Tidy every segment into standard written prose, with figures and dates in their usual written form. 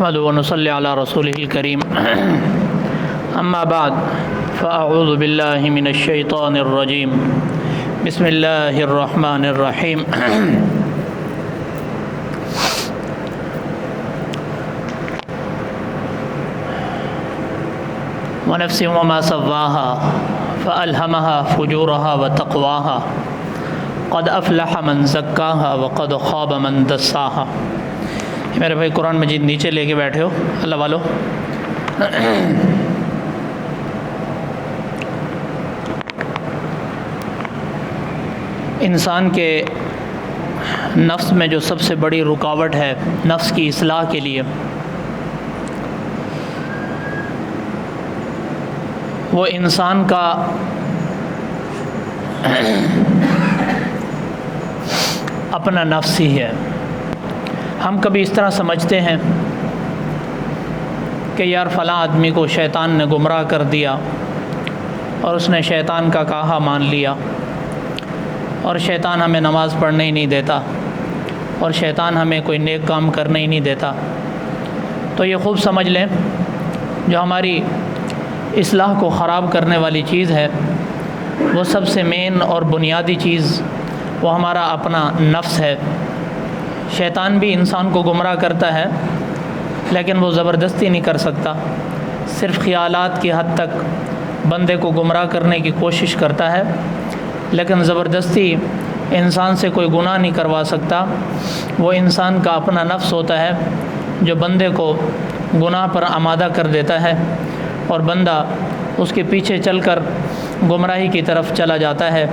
نحمد و نصلی علی رسولہ الکریم اما بعد فاعوذ باللہ من الشیطان الرجیم بسم اللہ الرحمن الرحیم ونفس وما سواها فألهمها فجورها وتقواها قد افلح من زکاها وقد خاب من دساها۔ میرے بھائی قرآن مجید نیچے لے کے بیٹھے ہو اللہ والو، انسان کے نفس میں جو سب سے بڑی رکاوٹ ہے نفس کی اصلاح کے لیے، وہ انسان کا اپنا نفس ہی ہے۔ ہم کبھی اس طرح سمجھتے ہیں کہ یار فلاں آدمی کو شیطان نے گمراہ کر دیا اور اس نے شیطان کا کہا مان لیا، اور شیطان ہمیں نماز پڑھنے ہی نہیں دیتا، اور شیطان ہمیں کوئی نیک کام کرنے ہی نہیں دیتا۔ تو یہ خوب سمجھ لیں، جو ہماری اصلاح کو خراب کرنے والی چیز ہے، وہ سب سے مین اور بنیادی چیز وہ ہمارا اپنا نفس ہے۔ شیطان بھی انسان کو گمراہ کرتا ہے، لیکن وہ زبردستی نہیں کر سکتا، صرف خیالات کی حد تک بندے کو گمراہ کرنے کی کوشش کرتا ہے، لیکن زبردستی انسان سے کوئی گناہ نہیں کروا سکتا۔ وہ انسان کا اپنا نفس ہوتا ہے جو بندے کو گناہ پر آمادہ کر دیتا ہے، اور بندہ اس کے پیچھے چل کر گمراہی کی طرف چلا جاتا ہے۔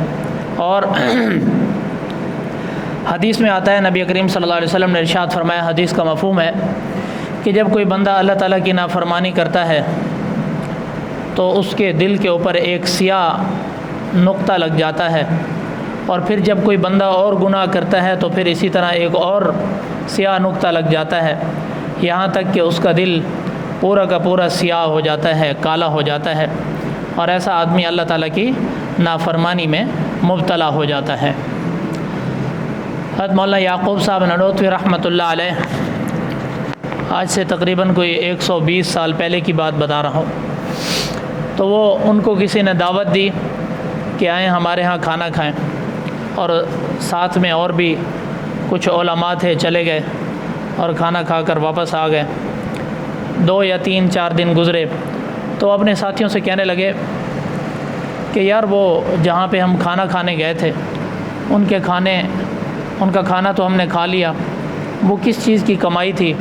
اور حدیث میں آتا ہے، نبی کریم صلی اللہ علیہ وسلم نے ارشاد فرمایا، حدیث کا مفہوم ہے کہ جب کوئی بندہ اللہ تعالیٰ کی نافرمانی کرتا ہے تو اس کے دل کے اوپر ایک سیاہ نقطہ لگ جاتا ہے، اور پھر جب کوئی بندہ اور گناہ کرتا ہے تو پھر اسی طرح ایک اور سیاہ نقطہ لگ جاتا ہے، یہاں تک کہ اس کا دل پورا کا پورا سیاہ ہو جاتا ہے، کالا ہو جاتا ہے، اور ایسا آدمی اللہ تعالیٰ کی نافرمانی میں مبتلا ہو جاتا ہے۔ حضرت مولانا یعقوب صاحب ننوتوی رحمۃ اللہ علیہ، آج سے تقریباً کوئی 120 سال پہلے کی بات بتا رہا ہوں، تو وہ ان کو کسی نے دعوت دی کہ آئیں ہمارے ہاں کھانا کھائیں، اور ساتھ میں اور بھی کچھ علماء تھے، چلے گئے اور کھانا کھا کر واپس آ گئے۔ 2 یا 3 4 دن گزرے تو اپنے ساتھیوں سے کہنے لگے کہ یار وہ جہاں پہ ہم کھانا کھانے گئے تھے ان کا کھانا تو ہم نے کھا لیا، وہ کس چیز کی کمائی تھی؟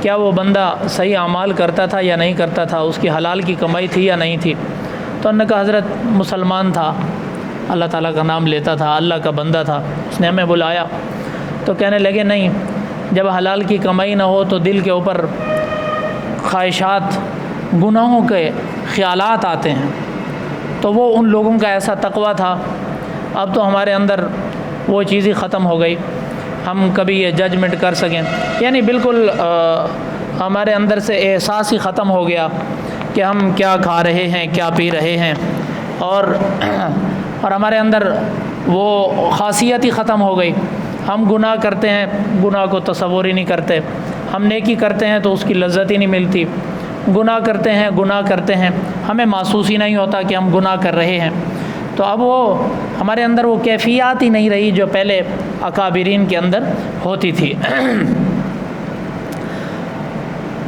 کیا وہ بندہ صحیح اعمال کرتا تھا یا نہیں کرتا تھا؟ اس کی حلال کی کمائی تھی یا نہیں تھی؟ تو انہوں نے کہا حضرت مسلمان تھا، اللہ تعالیٰ کا نام لیتا تھا، اللہ کا بندہ تھا، اس نے ہمیں بلایا۔ تو کہنے لگے نہیں، جب حلال کی کمائی نہ ہو تو دل کے اوپر خواہشات، گناہوں کے خیالات آتے ہیں، تو وہ ان لوگوں کا ایسا تقویٰ تھا۔ اب تو ہمارے اندر وہ چیز ہی ختم ہو گئی، ہم کبھی یہ ججمنٹ کر سکیں، یعنی بالکل ہمارے اندر سے احساس ہی ختم ہو گیا کہ ہم کیا کھا رہے ہیں، کیا پی رہے ہیں، اور ہمارے اندر وہ خاصیت ہی ختم ہو گئی۔ ہم گناہ کرتے ہیں، گناہ کو تصور ہی نہیں کرتے، ہم نیکی کرتے ہیں تو اس کی لذت ہی نہیں ملتی، گناہ کرتے ہیں ہمیں محسوس ہی نہیں ہوتا کہ ہم گناہ کر رہے ہیں۔ تو اب وہ ہمارے اندر وہ کیفیات ہی نہیں رہی جو پہلے اکابرین کے اندر ہوتی تھی۔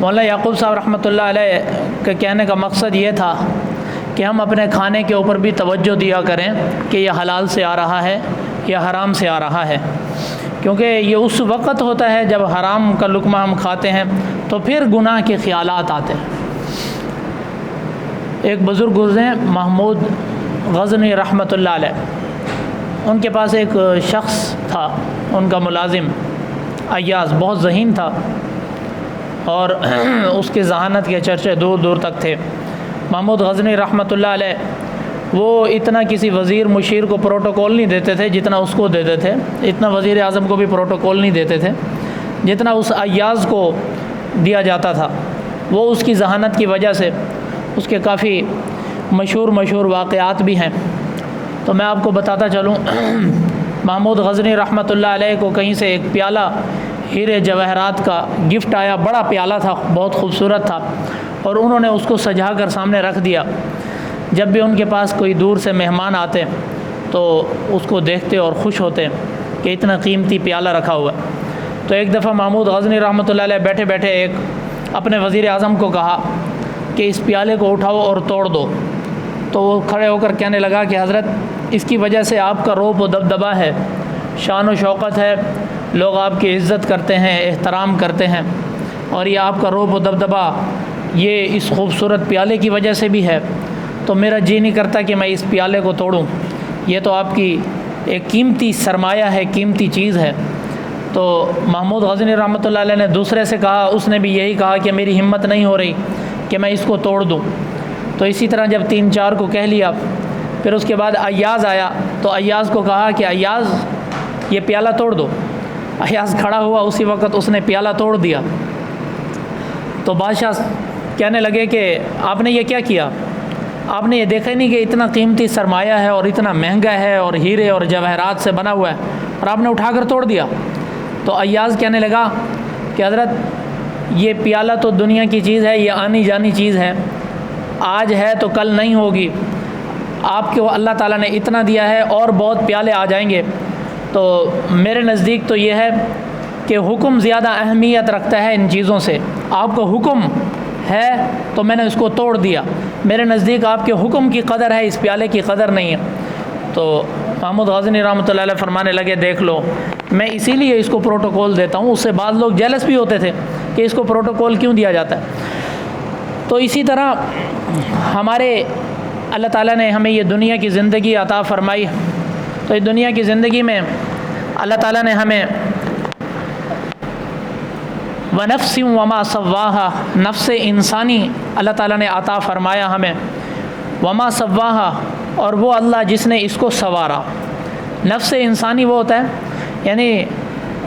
مولانا یعقوب صاحب رحمۃ اللہ علیہ کے کہنے کا مقصد یہ تھا کہ ہم اپنے کھانے کے اوپر بھی توجہ دیا کریں کہ یہ حلال سے آ رہا ہے یا حرام سے آ رہا ہے، کیونکہ یہ اس وقت ہوتا ہے جب حرام کا لقمہ ہم کھاتے ہیں تو پھر گناہ کے خیالات آتے ہیں۔ ایک بزرگ گزرے محمود غزنوی رحمۃ اللہ علیہ، ان کے پاس ایک شخص تھا، ان کا ملازم ایاز، بہت ذہین تھا، اور اس کے ذہانت کے چرچے دور دور تک تھے۔ محمود غزنوی رحمۃ اللہ علیہ وہ اتنا کسی وزیر مشیر کو پروٹوکول نہیں دیتے تھے جتنا اس کو دیتے تھے، اتنا وزیر اعظم کو بھی پروٹوکول نہیں دیتے تھے جتنا اس ایاز کو دیا جاتا تھا۔ وہ اس کی ذہانت کی وجہ سے اس کے کافی مشہور واقعات بھی ہیں، تو میں آپ کو بتاتا چلوں۔ محمود غزنوی رحمۃ اللہ علیہ کو کہیں سے ایک پیالہ ہیرے جواہرات کا گفٹ آیا، بڑا پیالہ تھا، بہت خوبصورت تھا، اور انہوں نے اس کو سجا کر سامنے رکھ دیا۔ جب بھی ان کے پاس کوئی دور سے مہمان آتے تو اس کو دیکھتے اور خوش ہوتے کہ اتنا قیمتی پیالہ رکھا ہوا۔ تو ایک دفعہ محمود غزنی رحمۃ اللہ علیہ بیٹھے بیٹھے ایک اپنے وزیر اعظم کو کہا کہ اس پیالے کو اٹھاؤ اور توڑ دو۔ تو وہ کھڑے ہو کر کہنے لگا کہ حضرت، اس کی وجہ سے آپ کا روب و دبدبہ ہے، شان و شوقت ہے، لوگ آپ کی عزت کرتے ہیں، احترام کرتے ہیں، اور یہ آپ کا روب و دبدبہ یہ اس خوبصورت پیالے کی وجہ سے بھی ہے۔ تو میرا جی نہیں کرتا کہ میں اس پیالے کو توڑوں، یہ تو آپ کی ایک قیمتی سرمایہ ہے، قیمتی چیز ہے۔ تو محمود غزنی رحمۃ اللہ علیہ نے دوسرے سے کہا، اس نے بھی یہی کہا کہ میری ہمت نہیں ہو رہی کہ میں اس کو توڑ دوں۔ تو اسی طرح جب 3-4 کو کہہ لیا، پھر اس کے بعد ایاز آیا تو ایاز کو کہا کہ ایاز یہ پیالہ توڑ دو۔ ایاز کھڑا ہوا، اسی وقت اس نے پیالہ توڑ دیا۔ تو بادشاہ کہنے لگے کہ آپ نے یہ کیا کیا؟ آپ نے یہ دیکھا نہیں کہ اتنا قیمتی سرمایہ ہے اور اتنا مہنگا ہے اور ہیرے اور جواہرات سے بنا ہوا ہے، اور آپ نے اٹھا کر توڑ دیا۔ تو ایاز کہنے لگا کہ حضرت، یہ پیالہ تو دنیا کی چیز ہے، یہ آنی جانی چیز ہے، آج ہے تو کل نہیں ہوگی۔ آپ کو اللہ تعالیٰ نے اتنا دیا ہے اور بہت پیالے آ جائیں گے۔ تو میرے نزدیک تو یہ ہے کہ حکم زیادہ اہمیت رکھتا ہے ان چیزوں سے۔ آپ کو حکم ہے تو میں نے اس کو توڑ دیا، میرے نزدیک آپ کے حکم کی قدر ہے، اس پیالے کی قدر نہیں ہے۔ تو محمود غزنی رحمۃ اللہ علیہ فرمانے لگے، دیکھ لو، میں اسی لیے اس کو پروٹوکول دیتا ہوں۔ اس سے بعض لوگ جیلس بھی ہوتے تھے کہ اس کو پروٹوکول کیوں دیا جاتا ہے۔ تو اسی طرح ہمارے اللہ تعالیٰ نے ہمیں یہ دنیا کی زندگی عطا فرمائی، تو اس دنیا کی زندگی میں اللہ تعالیٰ نے ہمیں وَنَفْسٍ وَمَا سَوَّاهَا، نفس انسانی اللہ تعالیٰ نے عطا فرمایا ہمیں، وَمَا سَوَّاهَا، اور وہ اللہ جس نے اس کو سنوارا۔ نفس انسانی وہ ہوتا ہے، یعنی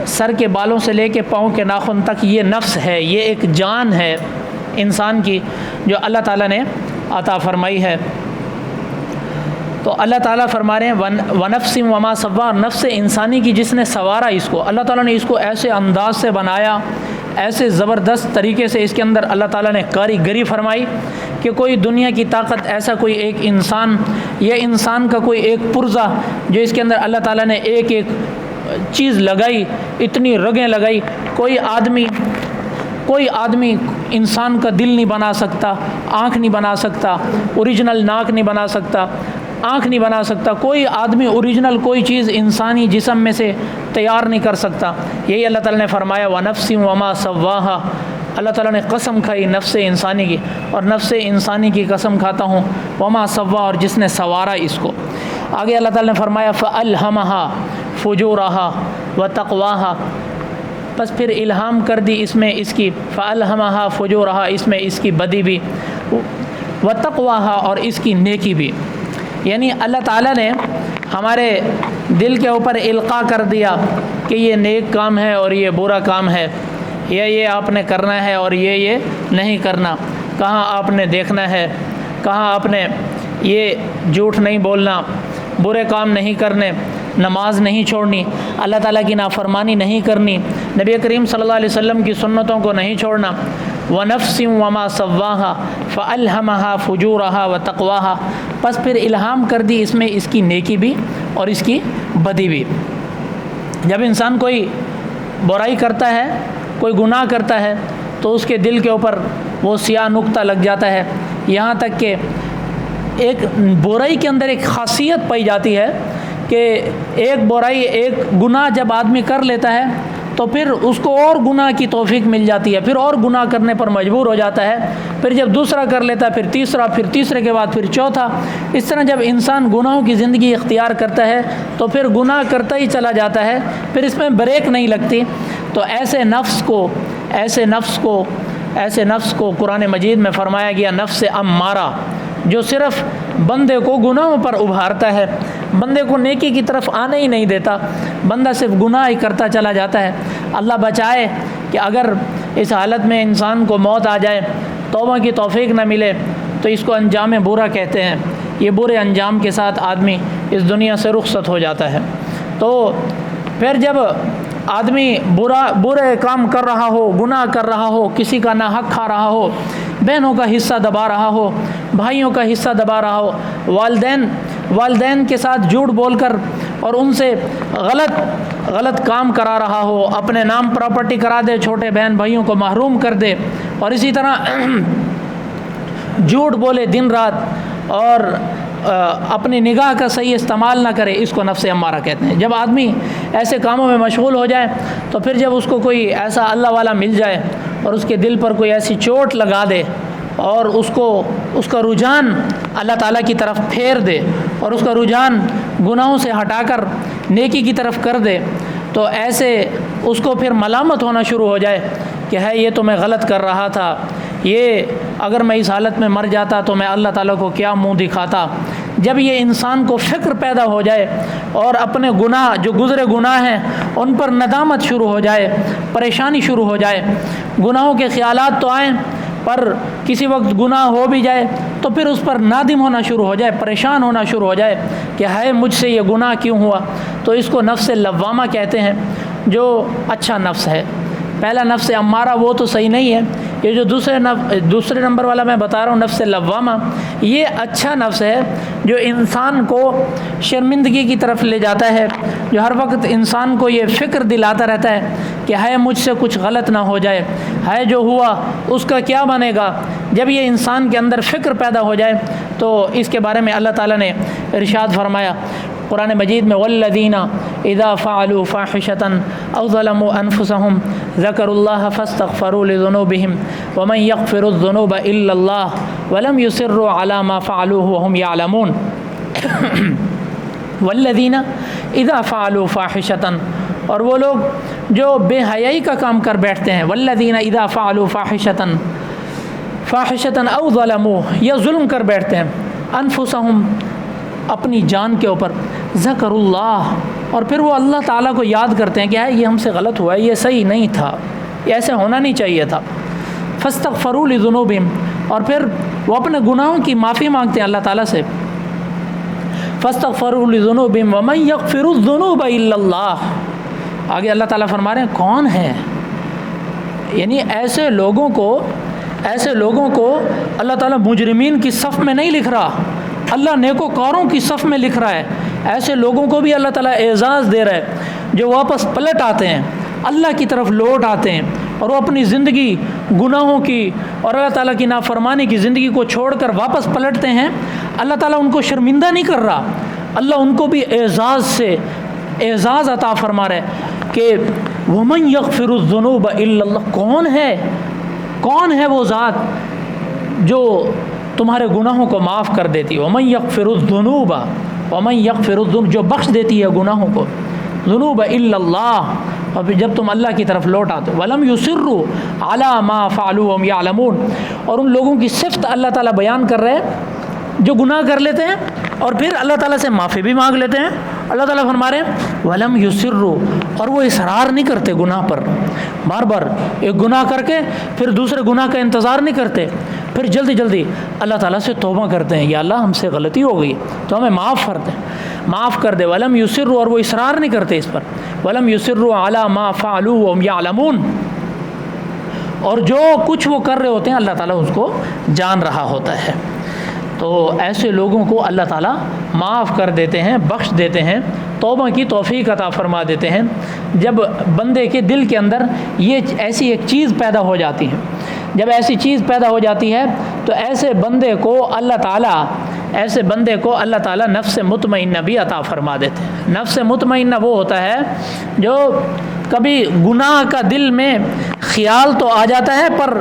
سر کے بالوں سے لے کے پاؤں کے ناخن تک یہ نفس ہے، یہ ایک جان ہے انسان کی جو اللہ تعالیٰ نے عطا فرمائی ہے۔ تو اللہ تعالیٰ فرما رہے ہیں وَنَفْسٍ وَمَا سَوَّاهَا، نفس انسانی کی جس نے سنوارا اس کو، اللہ تعالیٰ نے اس کو ایسے انداز سے بنایا، ایسے زبردست طریقے سے اس کے اندر اللہ تعالیٰ نے کاریگری فرمائی کہ کوئی دنیا کی طاقت ایسا کوئی ایک انسان یا انسان کا کوئی ایک پرزہ جو اس کے اندر اللہ تعالیٰ نے ایک ایک چیز لگائی، اتنی رگیں لگائی، کوئی آدمی انسان کا دل نہیں بنا سکتا، آنکھ نہیں بنا سکتا، اوریجنل ناک نہیں بنا سکتا، آنکھ نہیں بنا سکتا، کوئی آدمی اوریجنل کوئی چیز انسانی جسم میں سے تیار نہیں کر سکتا۔ یہی اللہ تعالیٰ نے فرمایا وَنَفْسٍ وَمَا سَوَّاهَا، اللہ تعالیٰ نے قسم کھائی نفس انسانی کی، اور نفس انسانی کی قسم کھاتا ہوں وَمَا سَوَّاهَا، اور جس نے سنوارا اس کو۔ آگے اللہ تعالیٰ نے فرمایا فَأَلْهَمَهَا فُجُورَهَا وَتَقْوَاهَا، پس پھر الہام کر دی اس میں اس کی، فَأَلْهَمَهَا فُجُورَهَا، اس میں اس کی بدی بھی، وَتَقْوَاهَا، اور اس کی نیکی بھی۔ یعنی اللہ تعالیٰ نے ہمارے دل کے اوپر القاء کر دیا کہ یہ نیک کام ہے اور یہ برا کام ہے، یہ آپ نے کرنا ہے اور یہ نہیں کرنا، کہاں آپ نے دیکھنا ہے، کہاں آپ نے یہ جھوٹ نہیں بولنا، برے کام نہیں کرنے، نماز نہیں چھوڑنی، اللہ تعالیٰ کی نافرمانی نہیں کرنی، نبی کریم صلی اللہ علیہ وسلم کی سنتوں کو نہیں چھوڑنا۔ وَنَفْسٍ وَمَا سَوَّاهَا فَأَلْهَمَهَا فُجُورَهَا وَتَقْوَاهَا، پس پھر الہام کر دی اس میں اس کی نیکی بھی اور اس کی بدی بھی۔ جب انسان کوئی برائی کرتا ہے، کوئی گناہ کرتا ہے، تو اس کے دل کے اوپر وہ سیاہ نقطہ لگ جاتا ہے، یہاں تک کہ ایک برائی کے اندر ایک خاصیت پائی جاتی ہے کہ ایک برائی، ایک گناہ جب آدمی کر لیتا ہے تو پھر اس کو اور گناہ کی توفیق مل جاتی ہے، پھر اور گناہ کرنے پر مجبور ہو جاتا ہے، پھر جب دوسرا کر لیتا ہے پھر تیسرا، پھر تیسرے کے بعد پھر چوتھا۔ اس طرح جب انسان گناہوں کی زندگی اختیار کرتا ہے تو پھر گناہ کرتا ہی چلا جاتا ہے، پھر اس میں بریک نہیں لگتی۔ تو ایسے نفس کو قرآن مجید میں فرمایا گیا نفس امارہ، جو صرف بندے کو گناہوں پر ابھارتا ہے، بندے کو نیکی کی طرف آنے ہی نہیں دیتا، بندہ صرف گناہ ہی کرتا چلا جاتا ہے۔ اللہ بچائے کہ اگر اس حالت میں انسان کو موت آ جائے، توبہ کی توفیق نہ ملے، تو اس کو انجام برا کہتے ہیں۔ یہ برے انجام کے ساتھ آدمی اس دنیا سے رخصت ہو جاتا ہے۔ تو پھر جب آدمی برے کام کر رہا ہو، گناہ کر رہا ہو، کسی کا ناحق کھا رہا ہو، بہنوں کا حصہ دبا رہا ہو، بھائیوں کا حصہ دبا رہا ہو، والدین کے ساتھ جھوٹ بول کر اور ان سے غلط کام کرا رہا ہو، اپنے نام پراپرٹی کرا دے، چھوٹے بہن بھائیوں کو محروم کر دے، اور اسی طرح جھوٹ بولے دن رات اور اپنی نگاہ کا صحیح استعمال نہ کرے، اس کو نفس امارہ کہتے ہیں۔ جب آدمی ایسے کاموں میں مشغول ہو جائے تو پھر جب اس کو کوئی ایسا اللہ والا مل جائے اور اس کے دل پر کوئی ایسی چوٹ لگا دے اور اس کا رجحان اللہ تعالیٰ کی طرف پھیر دے اور اس کا رجحان گناہوں سے ہٹا کر نیکی کی طرف کر دے، تو ایسے اس کو پھر ملامت ہونا شروع ہو جائے کہ ہے یہ تو میں غلط کر رہا تھا، یہ اگر میں اس حالت میں مر جاتا تو میں اللہ تعالیٰ کو کیا منہ دکھاتا۔ جب یہ انسان کو فکر پیدا ہو جائے اور اپنے گناہ جو گزرے گناہ ہیں ان پر ندامت شروع ہو جائے، پریشانی شروع ہو جائے، گناہوں کے خیالات تو آئیں پر کسی وقت گناہ ہو بھی جائے تو پھر اس پر نادم ہونا شروع ہو جائے، پریشان ہونا شروع ہو جائے کہ ہے مجھ سے یہ گناہ کیوں ہوا، تو اس کو نفس لوامہ کہتے ہیں، جو اچھا نفس ہے۔ پہلا نفس امارہ وہ تو صحیح نہیں ہے، یہ جو دوسرے نمبر والا میں بتا رہا ہوں نفس لوامہ، یہ اچھا نفس ہے جو انسان کو شرمندگی کی طرف لے جاتا ہے، جو ہر وقت انسان کو یہ فکر دلاتا رہتا ہے کہ ہے مجھ سے کچھ غلط نہ ہو جائے، ہے جو ہوا اس کا کیا بنے گا۔ جب یہ انسان کے اندر فکر پیدا ہو جائے تو اس کے بارے میں اللہ تعالیٰ نے ارشاد فرمایا قرآن مجید میں، والذین اذا فعلوا فاحشة او ظلموا انفسهم ذکروا اللہ فاستغفروا لذنوبهم ومن یغفر الذنوب الا اللہ ولم یصروا علی ما فعلوه وهم یعلمون۔ والذین اذا فعلوا فاحشة، اور وہ لوگ جو بے حیائی کا کام کر بیٹھتے ہیں، والذین اذا فعلوا فاحشة او ظلموا، یا ظلم کر بیٹھتے ہیں، انفسهم، اپنی جان کے اوپر، ذکر اللہ، اور پھر وہ اللہ تعالیٰ کو یاد کرتے ہیں کہ یہ ہم سے غلط ہوا ہے، یہ صحیح نہیں تھا، یہ ایسے ہونا نہیں چاہیے تھا، فاستغفروا لذنوبہم، اور پھر وہ اپنے گناہوں کی معافی مانگتے ہیں اللہ تعالیٰ سے، فاستغفروا لذنوبہم ومن یغفر الذنوب الا اللہ۔ آگے اللہ تعالیٰ فرما رہے ہیں کون ہے، یعنی ایسے لوگوں کو اللہ تعالیٰ مجرمین کی صف میں نہیں لکھ رہا، اللہ نیکوکاروں کی صف میں لکھ رہا ہے۔ ایسے لوگوں کو بھی اللہ تعالیٰ اعزاز دے رہا ہے جو واپس پلٹ آتے ہیں، اللہ کی طرف لوٹ آتے ہیں اور وہ اپنی زندگی گناہوں کی اور اللہ تعالیٰ کی نافرمانی کی زندگی کو چھوڑ کر واپس پلٹتے ہیں۔ اللہ تعالیٰ ان کو شرمندہ نہیں کر رہا، اللہ ان کو بھی اعزاز عطا فرما رہا ہے کہ وَمَن يَغْفِرُ الذُّنُوبَ إِلَّا اللَّهُ، کون ہے وہ ذات جو تمہارے گناہوں کو معاف کر دیتی، وَمَن يَغْفِرُ الذُّنُوبَ، وَمَن يَغْفِرُ الذُّنُوبَ، جو بخش دیتی ہے گناہوں کو، ذنوب الا اللہ، اور پھر جب تم اللہ کی طرف لوٹ آتے، وَلَمْ يُصِرُّوا عَلَى مَا فَعَلُوا وَهُمْ يَعْلَمُونَ، اور ان لوگوں کی صفت اللہ تعالیٰ بیان کر رہے ہیں جو گناہ کر لیتے ہیں اور پھر اللہ تعالیٰ سے معافی بھی مانگ لیتے ہیں۔ اللہ تعالیٰ فرما رہے ہیں وَلَمْ يُصِرُّوا، اور وہ اصرار نہیں کرتے گناہ پر، بار بار ایک گناہ کر کے پھر دوسرے گناہ کا انتظار نہیں کرتے، پھر جلدی جلدی اللہ تعالیٰ سے توبہ کرتے ہیں، یا اللہ ہم سے غلطی ہو گئی تو ہمیں معاف کر دے۔ وَلَمْ يُصِرُّوا، اور وہ اصرار نہیں کرتے اس پر، وَلَمْ يُصِرُّوا عَلَى مَا فَعَلُوا وَهُمْ يَعْلَمُونَ، اور جو کچھ وہ کر رہے ہوتے ہیں اللہ تعالیٰ اس کو جان رہا ہوتا ہے۔ تو ایسے لوگوں کو اللہ تعالیٰ معاف کر دیتے ہیں، بخش دیتے ہیں، توبہ کی توفیق عطا فرما دیتے ہیں جب بندے کے دل کے اندر یہ ایسی ایک چیز پیدا ہو جاتی ہے۔ جب ایسی چیز پیدا ہو جاتی ہے تو ایسے بندے کو اللہ تعالیٰ نفس مطمئنہ بھی عطا فرما دیتے ہیں۔ نفس مطمئنہ وہ ہوتا ہے جو کبھی گناہ کا دل میں خیال تو آ جاتا ہے پر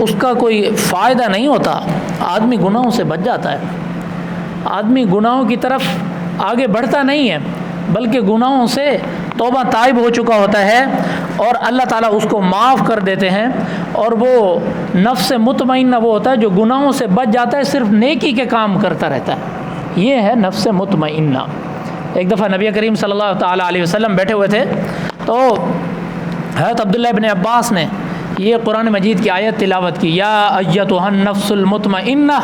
اس کا کوئی فائدہ نہیں ہوتا، آدمی گناہوں سے بچ جاتا ہے، آدمی گناہوں کی طرف آگے بڑھتا نہیں ہے بلکہ گناہوں سے توبہ تائب ہو چکا ہوتا ہے اور اللہ تعالیٰ اس کو معاف کر دیتے ہیں، اور وہ نفس مطمئنہ وہ ہوتا ہے جو گناہوں سے بچ جاتا ہے، صرف نیکی کے کام کرتا رہتا ہے، یہ ہے نفس مطمئنہ۔ ایک دفعہ نبی کریم صلی اللہ تعالیٰ علیہ وسلم بیٹھے ہوئے تھے تو حضرت عبداللہ ابن عباس نے یہ قرآن مجید کی آیت تلاوت کی، یا ایتھا النفس المطمئنہ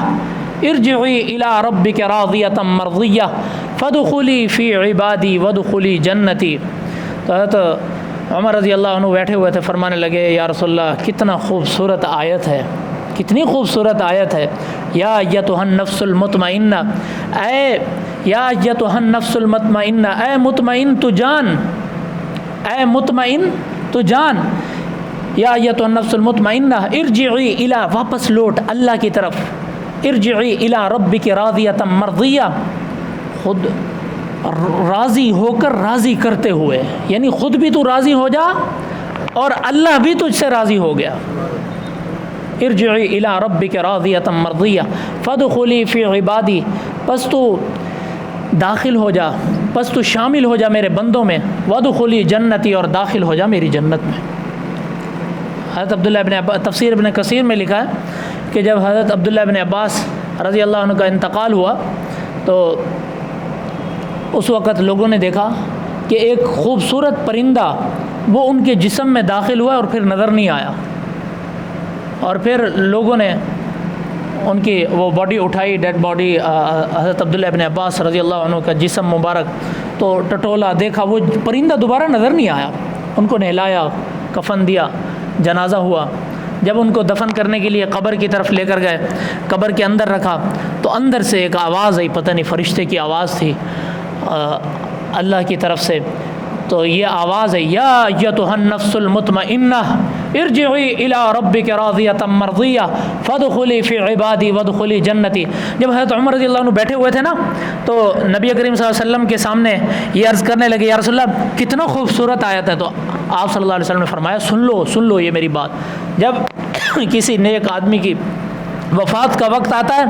ارجعی الی ربک راضیۃ مرضیہ فادخلی فی عبادی وادخلی جنتی۔ تو حضرت عمر رضی اللہ عنہ بیٹھے ہوئے تھے، فرمانے لگے یا رسول اللہ کتنا خوبصورت آیت ہے، کتنی خوبصورت آیت ہے، یا ایتھا النفس المطمئنہ، اے یا ایتھا النفس المطمئنہ، اے مطمئن تو جان، اے مطمئن تو جان، یا ایتھا النفس المطمئنہ ارجعی الی، واپس لوٹ اللہ کی طرف، ارجعی الی ربک راضیۃ مرضیہ، خود راضی ہو کر راضی کرتے ہوئے، یعنی خود بھی تو راضی ہو جا اور اللہ بھی تجھ سے راضی ہو گیا۔ ارجعی الی ربک راضیۃ مرضیہ فادخلی فی عبادی، پس تو داخل ہو جا، پس تو شامل ہو جا میرے بندوں میں، وادخلی جنتی، اور داخل ہو جا میری جنت میں۔ حضرت عبداللہ ابن عباس، تفسیر ابن کثیر میں لکھا ہے کہ جب حضرت عبداللہ ابن عباس رضی اللہ عنہ کا انتقال ہوا تو اس وقت لوگوں نے دیکھا کہ ایک خوبصورت پرندہ وہ ان کے جسم میں داخل ہوا اور پھر نظر نہیں آیا، اور پھر لوگوں نے ان کی وہ باڈی اٹھائی، ڈیڈ باڈی حضرت عبداللہ ابن عباس رضی اللہ عنہ کا جسم مبارک، تو ٹٹولا دیکھا وہ پرندہ دوبارہ نظر نہیں آیا، ان کو نہلایا، کفن دیا، جنازہ ہوا۔ جب ان کو دفن کرنے کے لیے قبر کی طرف لے کر گئے، قبر کے اندر رکھا تو اندر سے ایک آواز آئی، پتہ نہیں فرشتے کی آواز تھی اللہ کی طرف سے، تو یہ آواز ہے یا ایتھا النفس المطمئنہ ارجعی الی ربک راضیۃ مرضیہ فادخلی فی عبادی وادخلی جنتی۔ جب حضرت عمر رضی اللہ عنہ بیٹھے ہوئے تھے نا تو نبی کریم صلی اللہ علیہ وسلم کے سامنے یہ عرض کرنے لگے یا رسول اللہ کتنا خوبصورت آیت ہے، تو آپ صلی اللہ علیہ وسلم نے فرمایا سن لو یہ میری بات، جب کسی نیک آدمی کی وفات کا وقت آتا ہے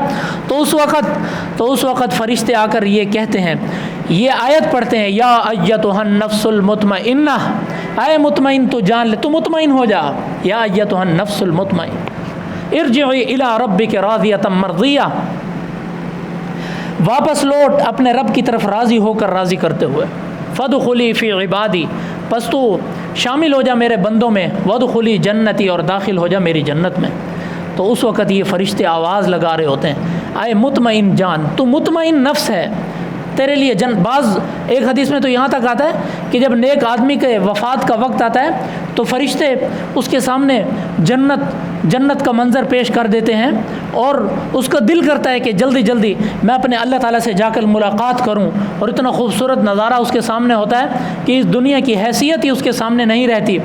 تو اس وقت فرشتے آ کر یہ کہتے ہیں، یہ آیت پڑھتے ہیں یا ایتھا النفس المطمئنہ، اے مطمئن تو جان لے، تو مطمئن ہو جا، یا ایتھا النفس المطمئن ارجعی الی ربک راضیۃ مرضیہ، واپس لوٹ اپنے رب کی طرف راضی ہو کر راضی کرتے ہوئے، فادخلی فی عبادی، پس تو شامل ہو جا میرے بندوں میں، وادخلی جنتی، اور داخل ہو جا میری جنت میں۔ تو اس وقت یہ فرشتے آواز لگا رہے ہوتے ہیں اے مطمئن جان، تو مطمئن نفس ہے، تیرے لیے بعض ایک حدیث میں تو یہاں تک آتا ہے کہ جب نیک آدمی کے وفات کا وقت آتا ہے تو فرشتے اس کے سامنے جنت کا منظر پیش کر دیتے ہیں، اور اس کا دل کرتا ہے کہ جلدی جلدی میں اپنے اللہ تعالیٰ سے جا کر ملاقات کروں، اور اتنا خوبصورت نظارہ اس کے سامنے ہوتا ہے کہ اس دنیا کی حیثیت ہی اس کے سامنے نہیں رہتی۔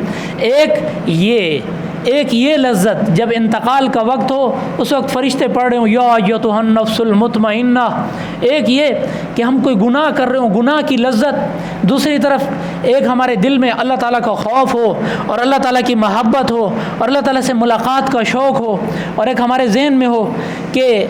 ایک یہ لذت جب انتقال کا وقت ہو اس وقت فرشتے پڑھ رہے ہوں یا ایتھا النفس المطمئنہ، ایک یہ کہ ہم کوئی گناہ کر رہے ہوں، گناہ کی لذت، دوسری طرف ایک ہمارے دل میں اللہ تعالیٰ کا خوف ہو اور اللہ تعالیٰ کی محبت ہو اور اللہ تعالیٰ سے ملاقات کا شوق ہو، اور ایک ہمارے ذہن میں ہو کہ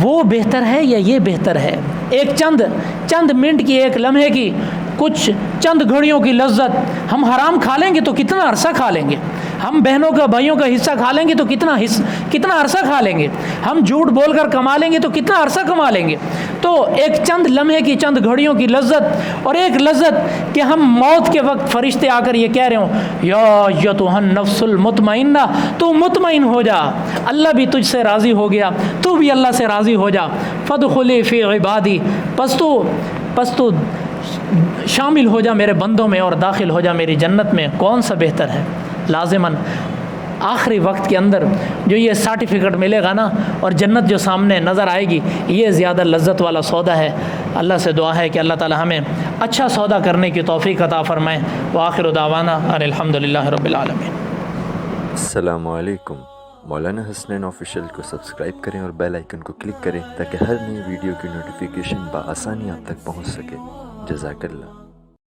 وہ بہتر ہے یا یہ بہتر ہے۔ ایک چند منٹ کی، ایک لمحے کی، کچھ چند گھڑیوں کی لذت ہم حرام کھا لیں گے تو کتنا عرصہ کھا لیں گے، ہم بہنوں کا بھائیوں کا حصہ کھا لیں گے تو کتنا عرصہ کھا لیں گے، ہم جھوٹ بول کر کما لیں گے تو کتنا عرصہ کما لیں گے۔ تو ایک چند لمحے کی، چند گھڑیوں کی لذت، اور ایک لذت کہ ہم موت کے وقت فرشتے آ کر یہ کہہ رہے ہوں یا ایتھا النفس المطمئنہ، تو مطمئن ہو جا، اللہ بھی تجھ سے راضی ہو گیا، تو بھی اللہ سے راضی ہو جا، فادخلی فی عبادی، پس تو شامل ہو جا میرے بندوں میں اور داخل ہو جا میری جنت میں۔ کون سا بہتر ہے؟ لازماً آخری وقت کے اندر جو یہ سرٹیفکیٹ ملے گا نا اور جنت جو سامنے نظر آئے گی، یہ زیادہ لذت والا سودا ہے۔ اللہ سے دعا ہے کہ اللہ تعالی ہمیں اچھا سودا کرنے کی توفیق عطا فرمائے۔ وآخر دعوانا ان الحمدللہ رب العالمین۔ السلام علیکم۔ مولانا حسنین آفیشیل کو سبسکرائب کریں اور بیل آئیکن کو کلک کریں تاکہ ہر نئی ویڈیو کی نوٹیفیکیشن بآسانی آپ تک پہنچ سکے۔ جزاک اللہ۔